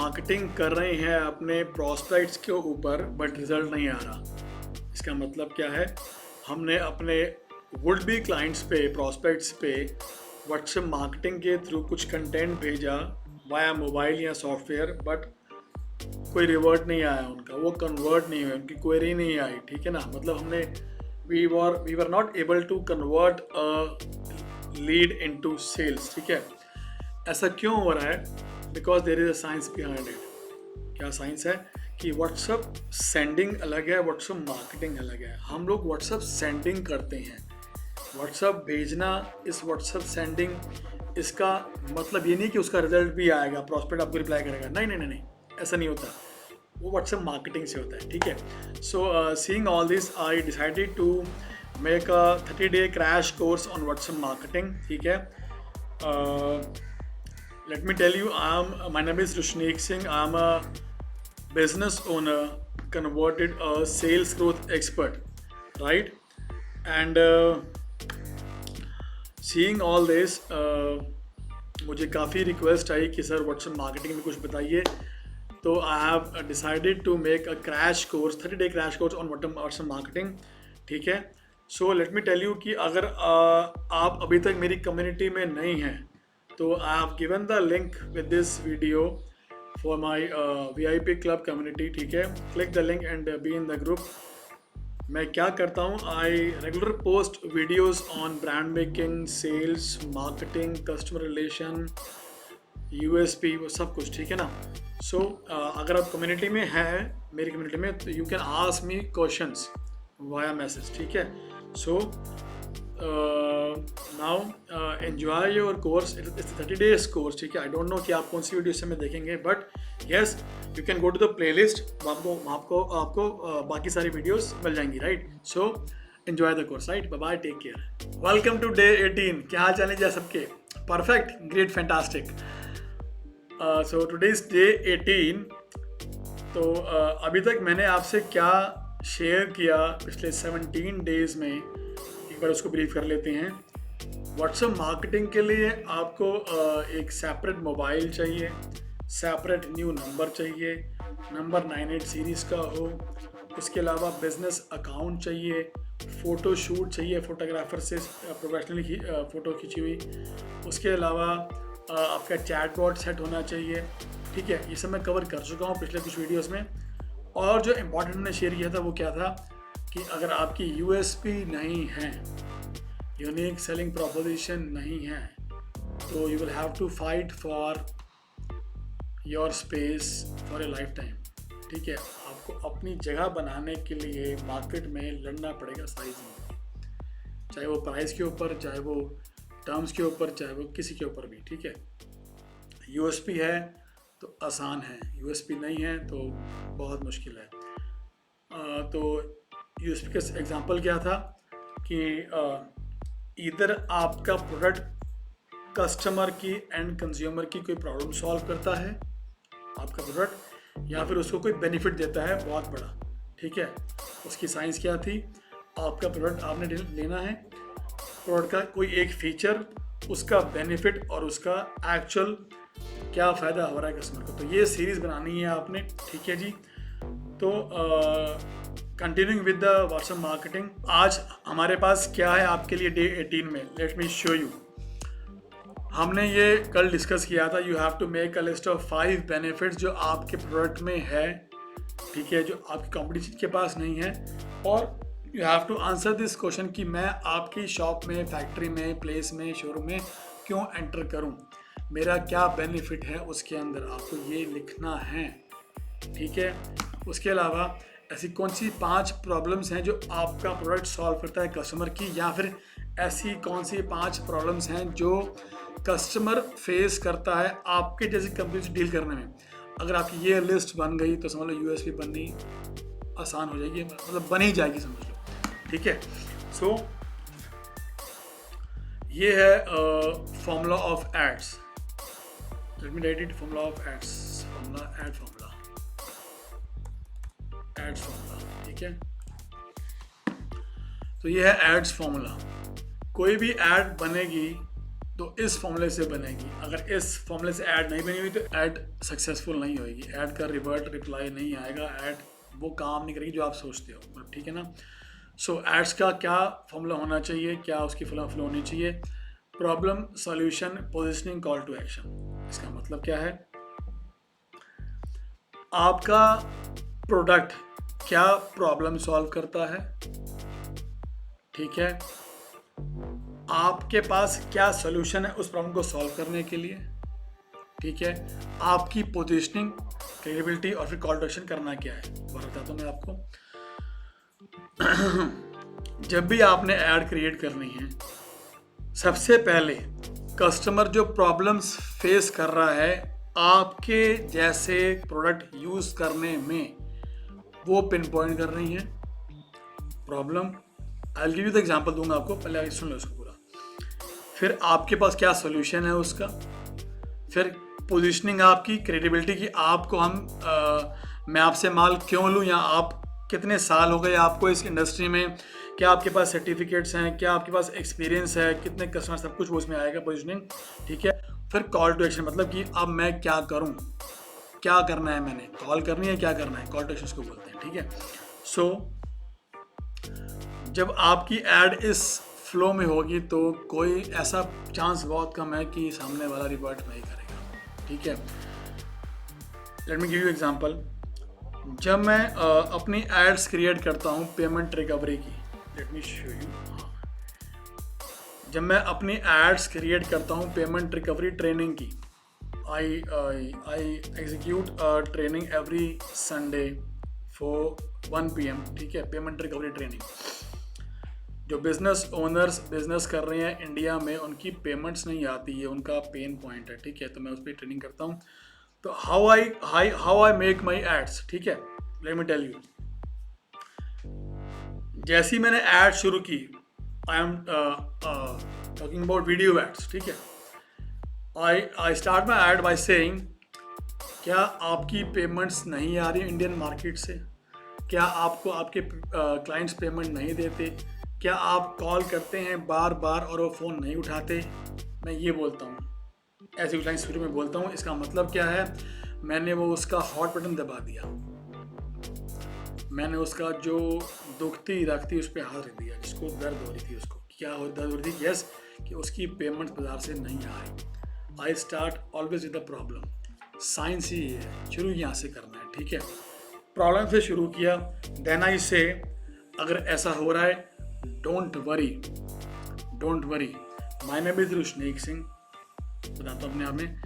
Marketing कर रहे हैं अपने प्रॉस्पेक्ट्स के ऊपर बट रिजल्ट नहीं आ रहा। इसका मतलब क्या है? हमने अपने वुड बी क्लाइंट्स पे, प्रॉस्पेक्ट्स पे व्हाट्सएप मार्केटिंग के थ्रू कुछ कंटेंट भेजा वाया मोबाइल या सॉफ्टवेयर, बट कोई रिवर्ट नहीं आया उनका, वो कन्वर्ट नहीं हुए, उनकी क्वेरी नहीं आई। ठीक है ना? मतलब हमने we were not able to convert a lead into sales. ठीक है? ऐसा क्यों हो रहा है? Because there is a science behind it. क्या साइंस है? कि व्हाट्सअप सेंडिंग अलग है, व्हाट्सअप मार्केटिंग अलग है। हम लोग व्हाट्सअप सेंडिंग करते हैं, व्हाट्सअप भेजना। इस व्हाट्सअप सेंडिंग, इसका मतलब ये नहीं कि उसका रिजल्ट भी आएगा, प्रॉस्पेक्ट आपको रिप्लाई करेगा। नहीं नहीं नहीं नहीं, ऐसा नहीं होता। वो व्हाट्सएप मार्केटिंग से होता है। ठीक है? So seeing all this I decided to make a 30-day crash course on WhatsApp marketing. ठीक है? Let me tell you, my name is Rushneek Singh. I am a business owner, converted a sales growth expert, right? And seeing all this, मुझे काफ़ी request आई कि sir WhatsApp marketing में कुछ बताइए। तो I have decided to make a crash course, 30-day crash course on WhatsApp marketing. ठीक है? So let me tell you कि अगर आप अभी तक मेरी कम्युनिटी में नहीं हैं तो I have given the link with this video for my VIP club community। ठीक है? click the link and be in the group। मैं क्या करता हूँ, I regular post videos on brand making, sales, marketing, customer relation, USP, वो सब कुछ। ठीक है ना? सो अगर आप कम्युनिटी में हैं, मेरी कम्युनिटी में, तो you can ask me questions via message. ठीक है? So now enjoy your course. It's 30 days course. ठीक है? आई डोंट नो कि आप कौन सी वीडियो से में देखेंगे, but yes, you can go to the playlist. आपको बाकी सारी वीडियोस मिल जाएंगी, right? So enjoy the course, right? Bye bye, take care. Welcome to day 18। क्या हाल चाल है जी सबके? Perfect, great, fantastic. So today is day 18। तो अभी तक मैंने आपसे क्या शेयर किया पिछले 17 डेज में, एक बार उसको ब्रीफ कर लेते हैं। व्हाट्सएप मार्केटिंग के लिए आपको एक सेपरेट मोबाइल चाहिए, सेपरेट न्यू नंबर चाहिए, नंबर 98 सीरीज़ का हो। उसके अलावा बिजनेस अकाउंट चाहिए, फ़ोटो शूट चाहिए, फोटोग्राफर से प्रोफेशनली फ़ोटो खींची हुई। उसके अलावा आपका चैटबॉट सेट होना चाहिए। ठीक है? ये सब मैं कवर कर चुका हूँ पिछले कुछ वीडियोस में। और जो इम्पोर्टेंट मैंने शेयर किया था वो क्या था कि अगर आपकी USP नहीं है, यूनिक सेलिंग प्रोपोजिशन नहीं है, तो you will have to fight for your space for a lifetime. ठीक है? आपको अपनी जगह बनाने के लिए मार्केट में लड़ना पड़ेगा सारी जिंदगी, चाहे वो प्राइस के ऊपर, चाहे वो टर्म्स के ऊपर, चाहे वो किसी के ऊपर भी। ठीक है? USP है तो आसान है, USP नहीं है तो बहुत मुश्किल है। तो USP का एग्जांपल क्या था कि इधर आपका प्रोडक्ट कस्टमर की, एंड कंज्यूमर की कोई प्रॉब्लम सॉल्व करता है आपका प्रोडक्ट, या फिर उसको कोई बेनिफिट देता है बहुत बड़ा। ठीक है? उसकी साइंस क्या थी? आपका प्रोडक्ट आपने लेना है, प्रोडक्ट का कोई एक फीचर, उसका बेनिफिट और उसका एक्चुअल क्या फ़ायदा हो रहा है कस्टमर को। तो ये सीरीज़ बनानी है आपने। ठीक है जी? तो continuing with the WhatsApp marketing, आज हमारे पास क्या है आपके लिए डे 18 में। Let me show you. हमने ये कल डिस्कस किया था, you have to make a list of 5 benefits जो आपके प्रोडक्ट में है। ठीक है? जो आपकी कंपटीशन के पास नहीं है। और you have to answer this question कि मैं आपकी शॉप में, फैक्ट्री में, प्लेस में, शोरूम में क्यों एंटर करूं, मेरा क्या बेनिफिट है उसके अंदर, आपको ये लिखना है। ठीक है? उसके अलावा ऐसी कौन सी 5 प्रॉब्लम्स हैं जो आपका प्रोडक्ट सॉल्व करता है कस्टमर की, या फिर ऐसी कौन सी 5 प्रॉब्लम्स हैं जो कस्टमर फेस करता है आपके जैसी कंपनी से डील करने में। अगर आपकी ये लिस्ट बन गई तो समझ लो USP बननी आसान हो जाएगी, मतलब बन ही जाएगी, समझ लो। ठीक है? सो ये है formula of ads. Let me write it, formula of ads, formula, ad formula, ads formula. ठीक है? तो ये है एड्स फॉर्मूला। कोई भी एड बनेगी तो इस फॉर्मूले से बनेगी। अगर इस फॉर्मूले से ऐड नहीं बनी हुई तो ऐड सक्सेसफुल नहीं होगी, ऐड का रिवर्ट रिप्लाई नहीं आएगा, ऐड वो काम नहीं करेगी जो आप सोचते हो, मतलब ठीक है ना। सो एड्स का क्या फॉर्मूला होना चाहिए, क्या उसकी फ्लो होनी चाहिए? Problem, solution, positioning, call to action. इसका मतलब क्या है? आपका प्रोडक्ट क्या प्रॉब्लम सॉल्व करता है, ठीक है, आपके पास क्या सोल्यूशन है उस प्रॉब्लम को सॉल्व करने के लिए, ठीक है, आपकी पोजीशनिंग, क्रेडिबिलिटी और फिर कॉल टू एक्शन करना क्या है, बताता हूँ मैं आपको। जब भी आपने ऐड क्रिएट करनी है, सबसे पहले कस्टमर जो प्रॉब्लम्स फेस कर रहा है आपके जैसे प्रोडक्ट यूज करने में, वो पिन पॉइंट कर रही है problem. I give you the example दूंगा आपको, पहले सुन लो इसको पूरा। फिर आपके पास क्या सोल्यूशन है उसका, फिर पोजीशनिंग आपकी, क्रेडिबिलिटी की, आपको मैं आपसे माल क्यों लूँ, या आप कितने साल हो गए आपको इस इंडस्ट्री में, क्या आपके पास सर्टिफिकेट्स हैं, क्या आपके पास एक्सपीरियंस है, कितने कस्टमर, सब कुछ वो उसमें आएगा, पोजीशनिंग, ठीक है। फिर कॉल टू एक्शन, मतलब कि अब मैं क्या करूँ, क्या करना है, मैंने कॉल करनी है, क्या करना है, कॉल टू एक्शन को बोलते हैं, ठीक है। सो जब आपकी ऐड इस फ्लो में होगी तो कोई ऐसा चांस बहुत कम है कि सामने वाला रिवर्ट नहीं करेगा, ठीक है। Let me give you example. जब मैं अपनी एड्स क्रिएट करता हूँ पेमेंट रिकवरी की, लेट मी शो यू। जब मैं अपनी एड्स क्रिएट करता हूँ पेमेंट रिकवरी ट्रेनिंग की, I execute training every Sunday for 1 PM, ठीक है, पेमेंट रिकवरी ट्रेनिंग। जो बिजनेस ओनर्स बिजनेस कर रहे हैं इंडिया में, उनकी पेमेंट्स नहीं आती है, उनका पेन पॉइंट है, ठीक है, तो मैं उस पर ट्रेनिंग करता हूँ। तो how I make my ads, ठीक है, लेट मी टेल यू। जैसी मैंने एड शुरू की, I am talking about video ads, ठीक है, I start my ad by saying, क्या आपकी पेमेंट्स नहीं आ रही इंडियन मार्केट से, क्या आपको आपके क्लाइंट्स पेमेंट नहीं देते, क्या आप कॉल करते हैं बार बार और वो फ़ोन नहीं उठाते, मैं ये बोलता हूँ, ऐसी लाइन शुरू में बोलता हूँ। इसका मतलब क्या है, मैंने वो उसका हॉट बटन दबा दिया, मैंने उसका जो दुखती रखती उस पर हाथ रख दिया, जिसको दर्द हो रही थी, उसको क्या हो दर्द हो रही थी, यस, कि उसकी पेमेंट बाजार से नहीं आ रही। I start always with the problem, science ही है, शुरू यहाँ से करना है, ठीक है, प्रॉब्लम से शुरू किया। देन आई से, अगर ऐसा हो रहा है, don't worry, my name is Rushneek Singh, बताता हूँ अपने आप में,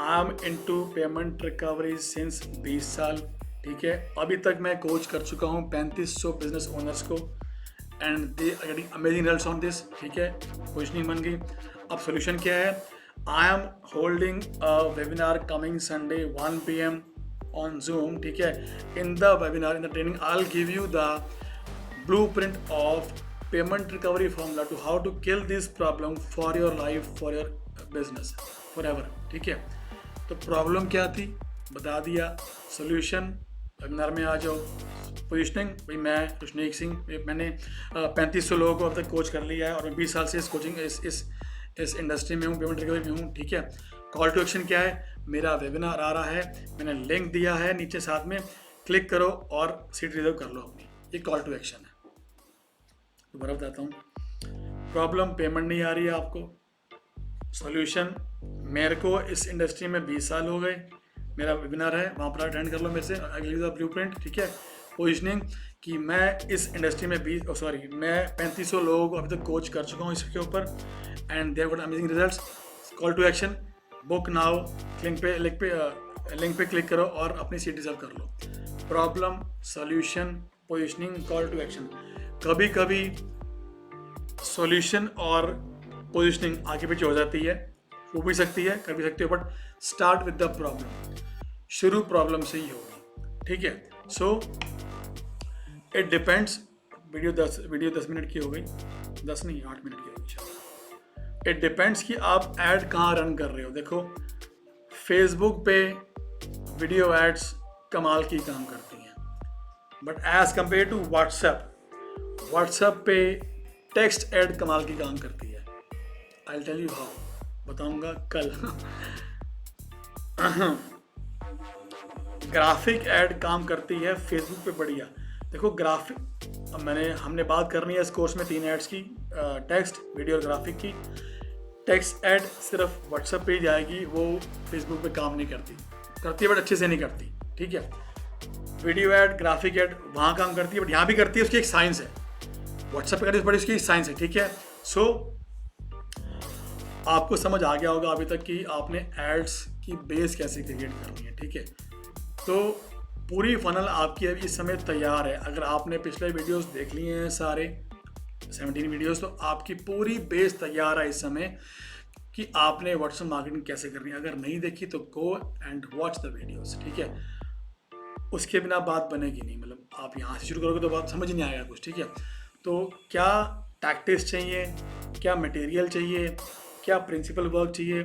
I am into payment recovery since 20 साल, ठीक है, अभी तक मैं कोच कर चुका हूँ 3500 बिजनेस ओनर्स को, and they are getting amazing results on this, ठीक है, पोजीशनिंग बन गई। अब सोल्यूशन क्या है, I am holding a webinar coming Sunday 1 PM on Zoom, ठीक है, in the webinar, in the training I will give you the blueprint of payment recovery formula to how to kill this problem for your life, for your business, forever, ठीक है। तो problem क्या थी बता दिया, solution webinar में आ जाओ, positioning, भाई मैं रुशनीक सिंह, मैंने 3500 लोगों को अब तक कोच कर लिया है और मैं 20 साल से इस कोचिंग इस इंडस्ट्री में हूँ, पेमेंट रिकवरी में हूँ, ठीक है। कॉल टू एक्शन क्या है, मेरा वेबिनार आ रहा है, मैंने लिंक दिया है नीचे साथ में, क्लिक करो और सीट रिजर्व कर लो अपनी, ये कॉल टू एक्शन है। दोबारा बताता हूँ, प्रॉब्लम पेमेंट नहीं आ रही है आपको, सॉल्यूशन मेरे को इस इंडस्ट्री में 20 साल हो गए, मेरा वेबिनार है, वहाँ पर अटेंड कर लो मेरे से, अगली ब्लूप्रिंट, ठीक है। पोजीशनिंग कि मैं इस इंडस्ट्री में मैं 3500 लोगों को अभी तक कोच कर चुका हूँ इसके ऊपर, and they have got amazing results. Call to action, book now, link पे क्लिक करो और अपनी सीट रिजर्व कर लो। Problem, solution, positioning, call to action. कभी कभी सॉल्यूशन और पोजीशनिंग आगे पीछे हो जाती है, हो भी सकती है, कर भी सकती है, but start with the problem, शुरू प्रॉब्लम से ही होगी, ठीक है। So it depends, video 10 minute की हो गई, 10 नहीं 8 मिनट की हो गई। इट डिपेंड्स कि आप ऐड कहाँ रन कर रहे हो। देखो फेसबुक पे वीडियो एड्स कमाल की काम करती हैं, but as compare to WhatsApp पे टेक्स्ट ऐड कमाल की काम करती है। I will tell you how. बताऊंगा कल। ग्राफिक ऐड काम करती है फेसबुक पे बढ़िया। देखो ग्राफिक, अब हमने बात करनी है इस कोर्स में 3 एड्स की, टेक्स्ट, वीडियो और ग्राफिक की। टेक्स्ट ऐड सिर्फ व्हाट्सएप पे ही जाएगी, वो फेसबुक पे काम नहीं करती, करती है बट अच्छे से नहीं करती, ठीक है। वीडियो ऐड, ग्राफिक ऐड वहाँ काम करती है बट यहाँ भी करती है, उसकी एक साइंस है। व्हाट्सएप पे करती है बट उसकी एक साइंस है, ठीक है। सो आपको समझ आ गया होगा अभी तक कि आपने एड्स की बेस कैसे क्रिएट करनी है, ठीक है। तो पूरी फनल आपकी अभी इस समय तैयार है। अगर आपने पिछले वीडियोस देख लिए हैं सारे 17 वीडियोस, तो आपकी पूरी बेस तैयार है इस समय कि आपने व्हाट्सएप मार्केटिंग कैसे करनी है। अगर नहीं देखी तो go and watch the videos, ठीक है। उसके बिना बात बनेगी नहीं, मतलब आप यहाँ से शुरू करोगे तो बात समझ नहीं आएगा कुछ, ठीक है। तो क्या टैक्टिक्स चाहिए, क्या मटेरियल चाहिए, क्या प्रिंसिपल वर्क चाहिए,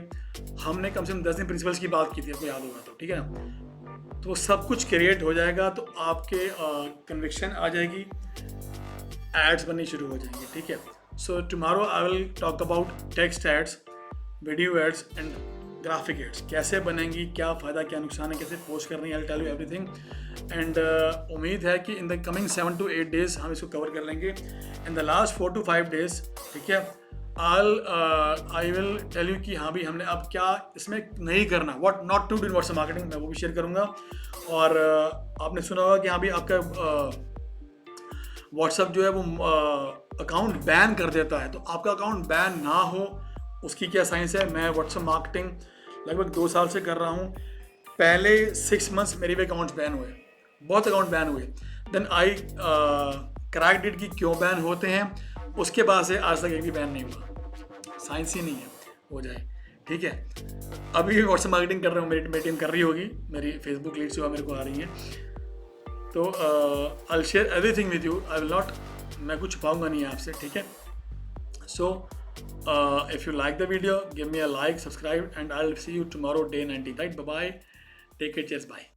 हमने कम से कम 10 दिन प्रिंसिपल्स की बात की थी, आपको याद होगा तो, ठीक है ना। तो सब कुछ क्रिएट हो जाएगा, तो आपके कन्विक्शन आ जाएगी, एड्स बननी शुरू हो जाएंगे, ठीक है। So tomorrow I will talk about text ads, video ads and graphic ads, कैसे बनेंगी, क्या फ़ायदा क्या नुकसान है, कैसे पोस्ट करनी है, I will tell you everything. And उम्मीद है कि in the coming 7 to 8 days हम इसको कवर कर लेंगे। In the last 4 to 5 days, ठीक है, आई विल टेल यू कि हाँ भी हमने अब क्या इसमें नहीं करना, what not to do in WhatsApp marketing, मैं वो भी शेयर करूँगा। और आपने सुना होगा कि हाँ भी आपका व्हाट्सएप जो है वो अकाउंट बैन कर देता है, तो आपका अकाउंट बैन ना हो उसकी क्या साइंस है। मैं व्हाट्सएप मार्केटिंग लगभग 2 साल से कर रहा हूँ। पहले 6 months मेरे भी अकाउंट्स बैन हुए, बहुत अकाउंट बैन हुए। देन आई क्रैक्ड इट कि क्यों बैन होते हैं, उसके बाद से आज तक एक भी बैन नहीं हुआ। साइंस ही नहीं है हो जाए, ठीक है। अभी भी व्हाट्सएप मार्केटिंग कर रहा हूँ, मेरी टीम कर रही होगी, मेरी फेसबुक लीड्स जो है मेरे को आ रही हैं। तो I will share everything with you, I will not, मैं कुछ छुपाऊंगा नहीं आपसे, ठीक है। सो if you like the video, give me a like, subscribe, and I'll see you tomorrow day 19, right? Bye bye, take care, cheers, bye.